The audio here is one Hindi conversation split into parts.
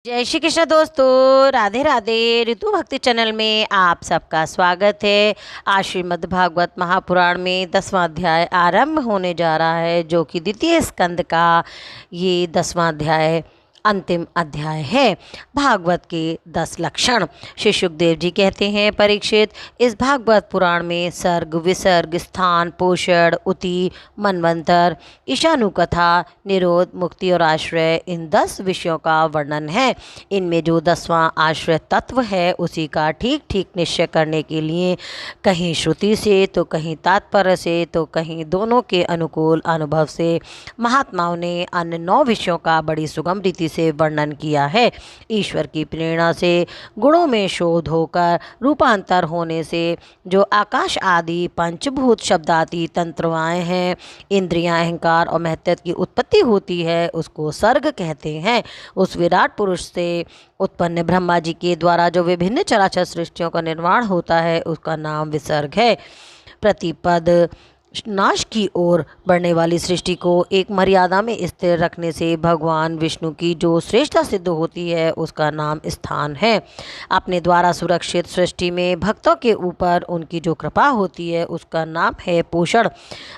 जय श्री कृष्ण दोस्तों, राधे राधे। ऋतु भक्ति चैनल में आप सबका स्वागत है। आज श्रीमद् भागवत महापुराण में 10वां अध्याय आरंभ होने जा रहा है, जो कि द्वितीय स्कंद का ये 10वां अध्याय अंतिम अध्याय है। भागवत के 10 लक्षण। श्री सुखदेव जी कहते हैं, परीक्षित, इस भागवत पुराण में सर्ग, विसर्ग, स्थान, पोषण, उति, मनवंतर, ईशानुकथा, निरोध, मुक्ति और आश्रय, इन 10 विषयों का वर्णन है। इनमें जो 10वां आश्रय तत्व है, उसी का ठीक ठीक निश्चय करने के लिए कहीं श्रुति से तो कहीं तात्पर्य से तो कहीं दोनों के अनुकूल अनुभव से महात्माओं ने अन्य 9 विषयों का बड़ी सुगम रीति से वर्णन किया है। ईश्वर की प्रेरणा से गुणों में शोध होकर रूपांतर होने से जो आकाश आदि पंचभूत शब्दादि तंत्रवाएं हैं, इंद्रियां, अहंकार और महत्त्व की उत्पत्ति होती है, उसको सर्ग कहते हैं। उस विराट पुरुष से उत्पन्न ब्रह्मा जी के द्वारा जो विभिन्न चराचर सृष्टियों का निर्माण होता है, उसका नाम विसर्ग है। प्रतिपद नाश की ओर बढ़ने वाली सृष्टि को एक मर्यादा में स्थिर रखने से भगवान विष्णु की जो श्रेष्ठता सिद्ध होती है, उसका नाम स्थान है। अपने द्वारा सुरक्षित सृष्टि में भक्तों के ऊपर उनकी जो कृपा होती है, उसका नाम है पोषण।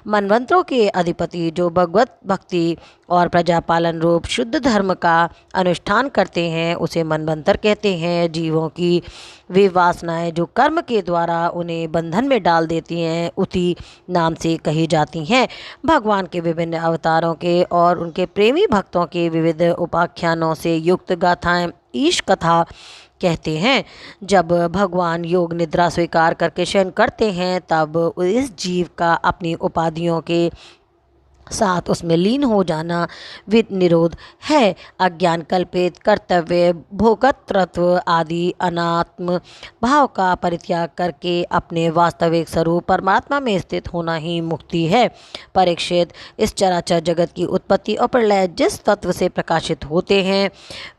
मनवंतरों के अधिपति जो भगवत भक्ति और प्रजापालन रूप शुद्ध धर्म का अनुष्ठान करते हैं, उसे मनवंतर कहते हैं। जीवों की वे वासनाएं जो कर्म के द्वारा उन्हें बंधन में डाल देती हैं, उति नाम से कही जाती हैं। भगवान के विभिन्न अवतारों के और उनके प्रेमी भक्तों के विविध उपाख्यानों से युक्त गाथाएं ईश कथा कहते हैं। जब भगवान योग निद्रा स्वीकार करके शयन करते हैं, तब इस जीव का अपनी उपाधियों के साथ उसमें लीन हो जाना विद निरोध है। अज्ञान कल्पित कर्तव्य, भोगतृत्व आदि अनात्म भाव का परित्याग करके अपने वास्तविक स्वरूप परमात्मा में स्थित होना ही मुक्ति है। परीक्षित, इस चराचर जगत की उत्पत्ति और प्रलय जिस तत्व से प्रकाशित होते हैं,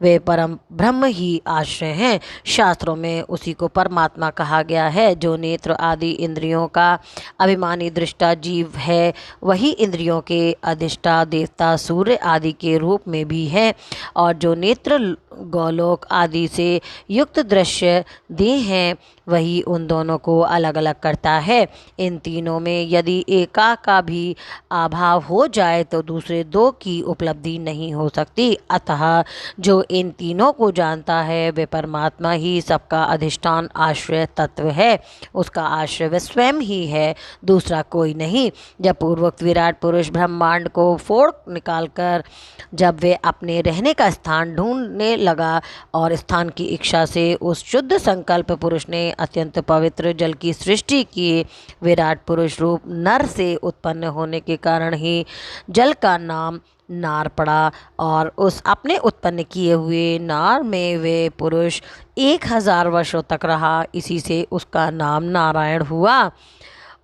वे परम ब्रह्म ही आश्रय हैं। शास्त्रों में उसी को परमात्मा कहा गया है। जो नेत्र आदि इंद्रियों का अभिमानी दृष्टा जीव है, वही इंद्रियों के अधिष्ठा देवता सूर्य आदि के रूप में भी है, और जो नेत्र गोलोक आदि से युक्त दृश्य देह हैं, वही उन दोनों को अलग अलग करता है। इन तीनों में यदि एका का भी अभाव हो जाए तो दूसरे 2 की उपलब्धि नहीं हो सकती। अतः जो इन तीनों को जानता है, वे परमात्मा ही सबका अधिष्ठान आश्रय तत्व है। उसका आश्रय वह स्वयं ही है, दूसरा कोई नहीं। जब पूर्वोक्त विराट पुरुष ब्रह्मांड को फोड़ निकालकर जब वे अपने रहने का स्थान ढूंढने लगा और स्थान की इच्छा से उस शुद्ध संकल्प पुरुष ने अत्यंत पवित्र जल की सृष्टि की, विराट पुरुष रूप नर से उत्पन्न होने के कारण ही जल का नाम नार पड़ा, और उस अपने उत्पन्न किए हुए नार में वे पुरुष 1000 वर्षों तक रहा। इसी से उसका नाम नारायण हुआ।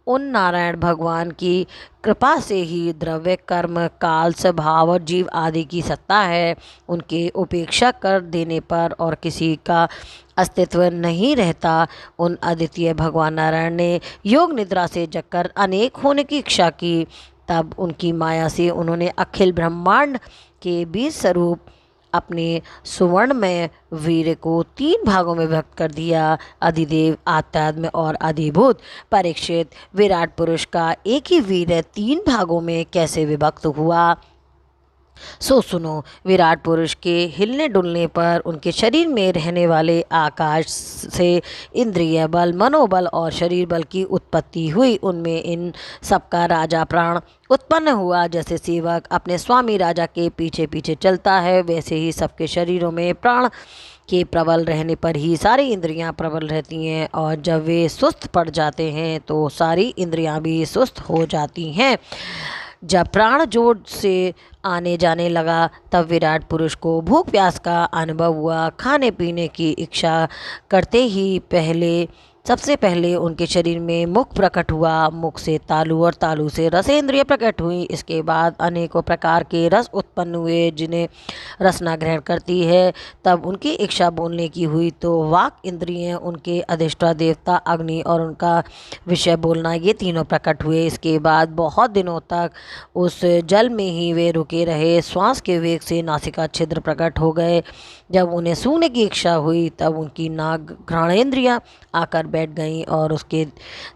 उन नारायण भगवान की कृपा से ही द्रव्य, कर्म, काल, स्वभाव और जीव आदि की सत्ता है। उनके उपेक्षा कर देने पर और किसी का अस्तित्व नहीं रहता। उन अद्वितीय भगवान नारायण ने योग निद्रा से जगकर अनेक होने की इच्छा की। तब उनकी माया से उन्होंने अखिल ब्रह्मांड के बीज स्वरूप अपने सुवर्णमय वीर को 3 भागों में विभक्त कर दिया, अधिदेव, आत्यात्म और अधिभूत। परीक्षित, विराट पुरुष का एक ही वीर 3 भागों में कैसे विभक्त हुआ, सो सुनो। विराट पुरुष के हिलने डुलने पर उनके शरीर में रहने वाले आकाश से इंद्रिय बल, मनोबल और शरीर बल की उत्पत्ति हुई। उनमें इन सबका राजा प्राण उत्पन्न हुआ। जैसे सेवक अपने स्वामी राजा के पीछे पीछे चलता है, वैसे ही सबके शरीरों में प्राण के प्रबल रहने पर ही सारी इंद्रियां प्रबल रहती हैं, और जब वे सुस्त पड़ जाते हैं तो सारी इंद्रियां भी सुस्त हो जाती हैं। जब प्राण जोर से आने जाने लगा, तब विराट पुरुष को भूख प्यास का अनुभव हुआ। खाने पीने की इच्छा करते ही सबसे पहले उनके शरीर में मुख प्रकट हुआ। मुख से तालु और तालु से रसेंद्रिय प्रकट हुई। इसके बाद अनेकों प्रकार के रस उत्पन्न हुए, जिन्हें रसना ग्रहण करती है। तब उनकी इच्छा बोलने की हुई, तो वाक इंद्रिय, उनके अधिष्ठा देवता अग्नि और उनका विषय बोलना, ये तीनों प्रकट हुए। इसके बाद बहुत दिनों तक उस जल में ही वे रुके रहे। श्वास के वेग से नासिका छिद्र प्रकट हो गए। जब उन्हें सूंघने की इच्छा हुई तब उनकी नाक घ्राणेंद्रियां आकर बैठ गईं और उसके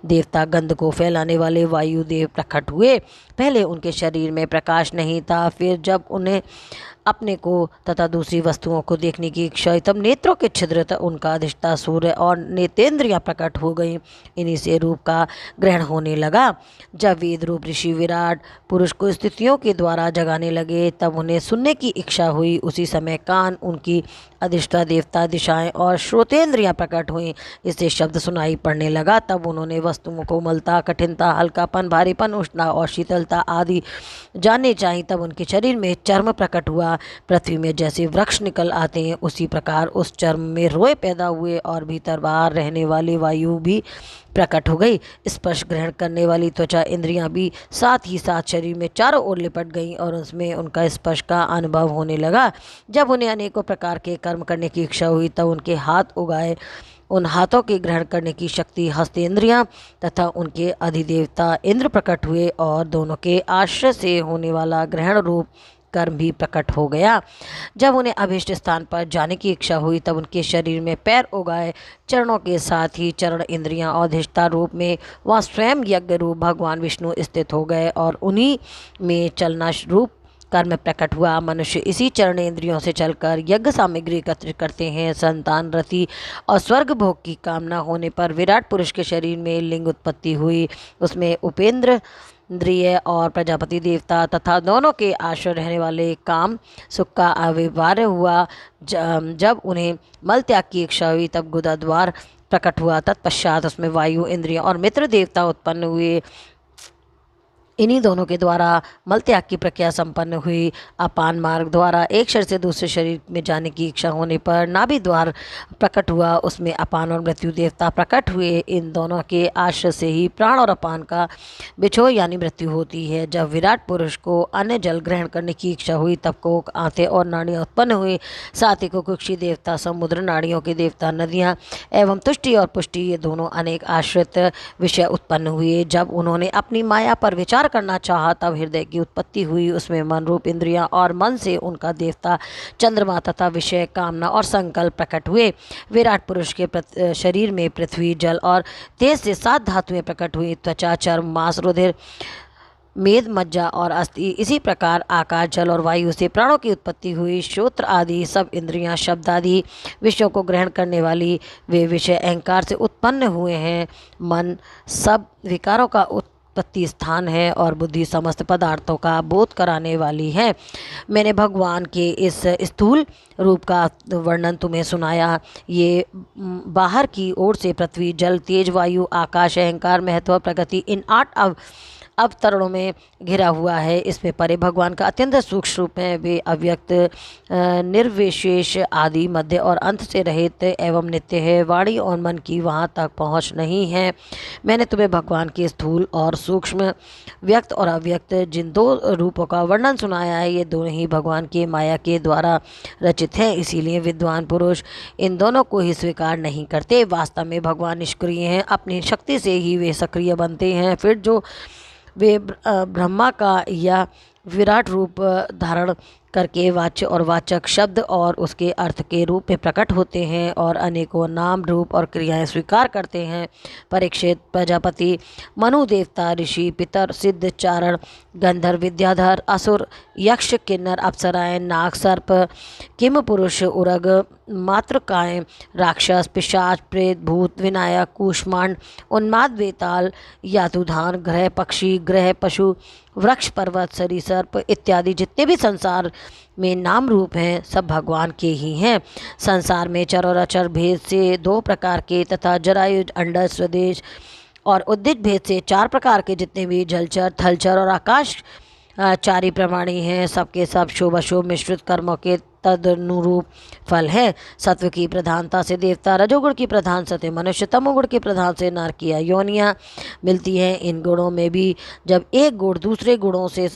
देवता गंध को फैलाने वाले वायुदेव प्रकट हुए। पहले उनके शरीर में प्रकाश नहीं था, फिर जब उन्हें अपने को तथा दूसरी वस्तुओं को देखने की इच्छा हुई तब नेत्रों के छिद्र तक उनका अधिष्ठा सूर्य और नेतेंद्रियां प्रकट हो गईं। इन्हीं से रूप का ग्रहण होने लगा। जब वेद रूप ऋषि विराट पुरुष को स्थितियों के द्वारा जगाने लगे तब उन्हें सुनने की इच्छा हुई। उसी समय कान, उनकी अधिष्ठा देवता, दिशाएं और श्रोतेंद्रियां प्रकट हुईं। इससे शब्द सुनाई पड़ने लगा। तब उन्होंने वस्तुओं को कोमलता, कठिनता, हल्कापन, भारीपन, उष्णता और शीतलता आदि जानने चाहिए। तब उनके शरीर में चर्म प्रकट हुआ। पृथ्वी में जैसे वृक्ष निकल आते हैं उसी प्रकार उस चर्म में रोए पैदा हुए और भीतर बाहर रहने वाली वायु भी प्रकट हो गई। स्पर्श ग्रहण करने वाली त्वचा इंद्रियां भी साथ ही साथ शरीर में चारों ओर लिपट गईं और उसमें उनका स्पर्श का अनुभव होने लगा। जब उन्हें अनेकों प्रकार के कर्म करने की इच्छा हुई तब उनके हाथ उगाए। उन हाथों के ग्रहण करने की शक्ति हस्तेंद्रियां तथा उनके अधिदेवता इंद्र प्रकट हुए और दोनों के आश्रय से होने वाला ग्रहण रूप कर्म भी प्रकट हो गया। जब उन्हें अभीष्ट स्थान पर जाने की इच्छा हुई तब उनके शरीर में पैर उगाए। चरणों के साथ ही चरण इंद्रियां और अधिष्ठा रूप में वहाँ स्वयं यज्ञ रूप भगवान विष्णु स्थित हो गए और उन्हीं में चलना रूप कर्म प्रकट हुआ। मनुष्य इसी चरण इंद्रियों से चलकर यज्ञ सामग्री एकत्रित करते हैं। संतान, रति और स्वर्ग भोग की कामना होने पर विराट पुरुष के शरीर में लिंग उत्पत्ति हुई। उसमें उपेंद्र इंद्रिय और प्रजापति देवता तथा दोनों के आश्रय रहने वाले काम सुख का आविर्भाव हुआ। जब उन्हें मल त्याग की इच्छा हुई तब गुदा द्वार प्रकट हुआ। तत्पश्चात उसमें वायु, इंद्रिय और मित्र देवता उत्पन्न हुए। इन्हीं दोनों के द्वारा मल त्याग की प्रक्रिया संपन्न हुई। अपान मार्ग द्वारा एक शरीर से दूसरे शरीर में जाने की इच्छा होने पर नाभि द्वार प्रकट हुआ। उसमें अपान और मृत्यु देवता प्रकट हुए। इन दोनों के आश्रय से ही प्राण और अपान का बिछोह यानी मृत्यु होती है। जब विराट पुरुष को अन्य जल ग्रहण करने की इच्छा हुई तब कोक, आंतें और नाड़ियाँ उत्पन्न हुई। साथ ही कुक्षी देवता, समुद्र, नाड़ियों के देवता, नदियाँ एवं तुष्टि और पुष्टि ये दोनों अनेक आश्रित विषय उत्पन्न हुए। जब उन्होंने अपनी माया पर विचार करना चाहा तब हृदय की उत्पत्ति हुई। उसमें मन रूप इंद्रियां और मन से उनका देवता चंद्रमा तथा विषय, कामना और संकल्प प्रकट हुए। विराट पुरुष के शरीर में पृथ्वी, जल और तेज से 7 धातुएं प्रकट हुई। त्वचा, चर्म, मांस, रुधिर, मेद, मज्जा और अस्थि। इसी प्रकार आकाश, जल और वायु से प्राणों की उत्पत्ति हुई। श्रोत्र आदि सब इंद्रियां शब्द आदि विषयों को ग्रहण करने वाली वे विषय अहंकार से उत्पन्न हुए हैं। मन सब विकारों का उत्पत्ति स्थान है और बुद्धि समस्त पदार्थों का बोध कराने वाली है। मैंने भगवान के इस स्थूल रूप का वर्णन तुम्हें सुनाया। ये बाहर की ओर से पृथ्वी, जल, तेज, वायु, आकाश, अहंकार, महत्व, प्रगति इन 8 अवतरणों में घिरा हुआ है। इसमें परे भगवान का अत्यंत सूक्ष्म रूप है। वे अव्यक्त, निर्विशेष, आदि, मध्य और अंत से रहित एवं नित्य है। वाणी और मन की वहाँ तक पहुँच नहीं है। मैंने तुम्हें भगवान के स्थूल और सूक्ष्म, व्यक्त और अव्यक्त जिन 2 रूपों का वर्णन सुनाया है ये दोनों ही भगवान की माया के द्वारा रचित हैं। इसीलिए विद्वान पुरुष इन दोनों को ही स्वीकार नहीं करते। वास्तव में भगवान निष्क्रिय हैं। अपनी शक्ति से ही वे सक्रिय बनते हैं। फिर जो वे ब्रह्मा का या विराट रूप धारण करके वाच्य और वाचक शब्द और उसके अर्थ के रूप में प्रकट होते हैं और अनेकों नाम, रूप और क्रियाएं स्वीकार करते हैं। परीक्षित, प्रजापति, मनु देवता, ऋषि, पितर, सिद्ध, चारण, गंधर्व, विद्याधर, असुर, यक्ष, किन्नर, अप्सराएं, नाग, सर्प, किम पुरुष, उरग, मातृकाएं, राक्षस, पिशाच, प्रेत, भूत, विनायक, कूष्मांड, उन्माद, बेताल, यातुधान, ग्रह, पक्षी, ग्रह, पशु, वृक्ष, पर्वत, सरीसर्प इत्यादि जितने भी संसार में नाम रूप हैं सब भगवान के ही हैं। संसार में चर और अचर भेद से 2 प्रकार के तथा जरायुज, अंडज, स्वदेश और उद्दिज भेद से 4 प्रकार के जितने भी जलचर, थलचर और आकाश चारी प्रमाणी हैं सबके सब शुभ अशुभ मिश्रित कर्मों के तदनुरूप फल है। सत्व की प्रधानता से देवता, रजोगुण की प्रधान से मनुष्य, तमोगुण की प्रधान से नारकीय योनियाँ मिलती हैं। इन गुणों में भी जब एक गुण दूसरे गुणों से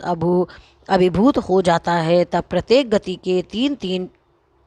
अभिभूत हो जाता है तब प्रत्येक गति के 3-3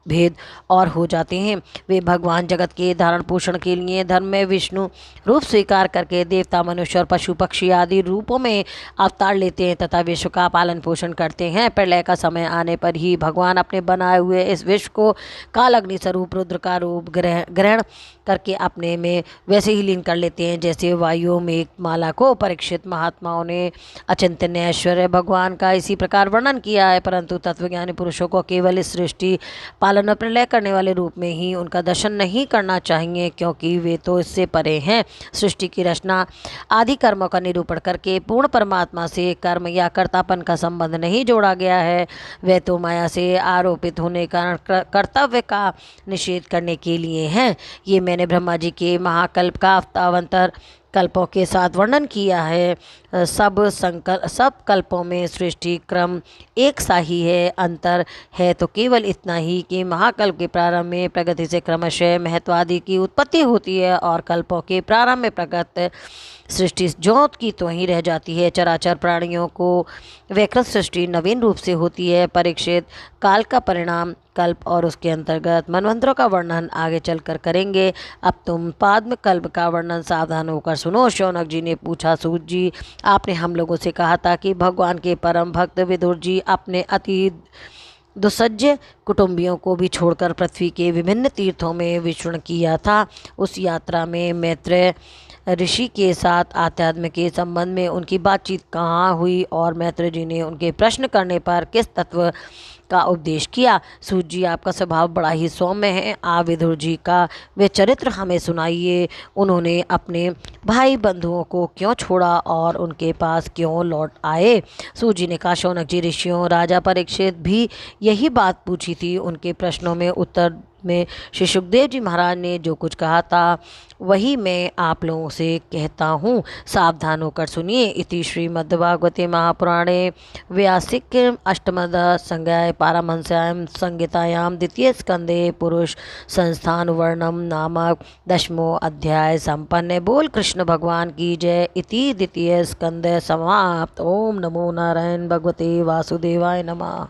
भेद और हो जाते हैं। वे भगवान जगत के धारण पोषण के लिए धर्म में विष्णु रूप स्वीकार करके देवता, मनुष्य और पशु पक्षी आदि रूपों में अवतार लेते हैं तथा विश्व का पालन पोषण करते हैं। प्रलय का समय आने पर ही भगवान अपने बनाए हुए इस विश्व को काल अग्नि स्वरूप रुद्र का रूप ग्रहण करके अपने में वैसे ही लीन कर लेते हैं जैसे वायु मेघ माला को। परीक्षित महात्माओं ने अचिंतनीय ऐश्वर्य भगवान का इसी प्रकार वर्णन किया है, परंतु तत्वज्ञानी पुरुषों को केवल इस सृष्टि पालन और प्रलय करने वाले रूप में ही उनका दर्शन नहीं करना चाहिए, क्योंकि वे तो इससे परे हैं। सृष्टि की रचना आदि कर्मों का निरूपण करके पूर्ण परमात्मा से कर्म या कर्तापन का संबंध नहीं जोड़ा गया है। वह तो माया से आरोपित होने के कारण कर्तव्य का निषेध करने के लिए हैं। ये मैंने ब्रह्मा जी के महाकल्प का अवतावंतर कल्पों के साथ वर्णन किया है। सब कल्पों में सृष्टि क्रम एक सा ही है। अंतर है तो केवल इतना ही कि महाकल्प के प्रारंभ में प्रगति से क्रमशः महत्व आदि की उत्पत्ति होती है और कल्पों के प्रारंभ में प्रगत सृष्टि ज्योत की तो ही रह जाती है। चराचर प्राणियों को वैकृत सृष्टि नवीन रूप से होती है। परीक्षित, काल का परिणाम कल्प और उसके अंतर्गत मनवंतरों का वर्णन आगे चलकर करेंगे। अब तुम पाद्म कल्प का वर्णन सावधान होकर सुनो। शौनक जी ने पूछा, सूत जी, आपने हम लोगों से कहा था कि भगवान के परम भक्त विदुर जी अपने अति दुसज्ज कुटुंबियों को भी छोड़कर पृथ्वी के विभिन्न तीर्थों में विचरण किया था। उस यात्रा में मैत्रेय ऋषि के साथ आध्यात्म के संबंध में उनकी बातचीत कहाँ हुई और मैत्रेय जी ने उनके प्रश्न करने पर किस तत्व का उपदेश किया? सूत जी, आपका स्वभाव बड़ा ही सौम्य है। आप विदुर जी का वे चरित्र हमें सुनाइए। उन्होंने अपने भाई बंधुओं को क्यों छोड़ा और उनके पास क्यों लौट आए? सूत जी ने कहा, शौनक जी, ऋषियों राजा परीक्षित भी यही बात पूछी थी। उनके प्रश्नों में उत्तर में श्री सुखदेव जी महाराज ने जो कुछ कहा था वही मैं आप लोगों से कहता हूँ। सावधान होकर सुनिए। इति श्रीमद्भागवते महापुराणे व्यासिक अष्टमद संज्ञाय पारमहंस्यां संहितायां द्वितीय स्कंदे पुरुष संस्थान वर्णम नामक 10वां अध्याय संपन्न। बोल कृष्ण भगवान की जय। इति द्वितीय स्कंद समाप्त। ओम नमो नारायण भगवते वासुदेवाय नमः।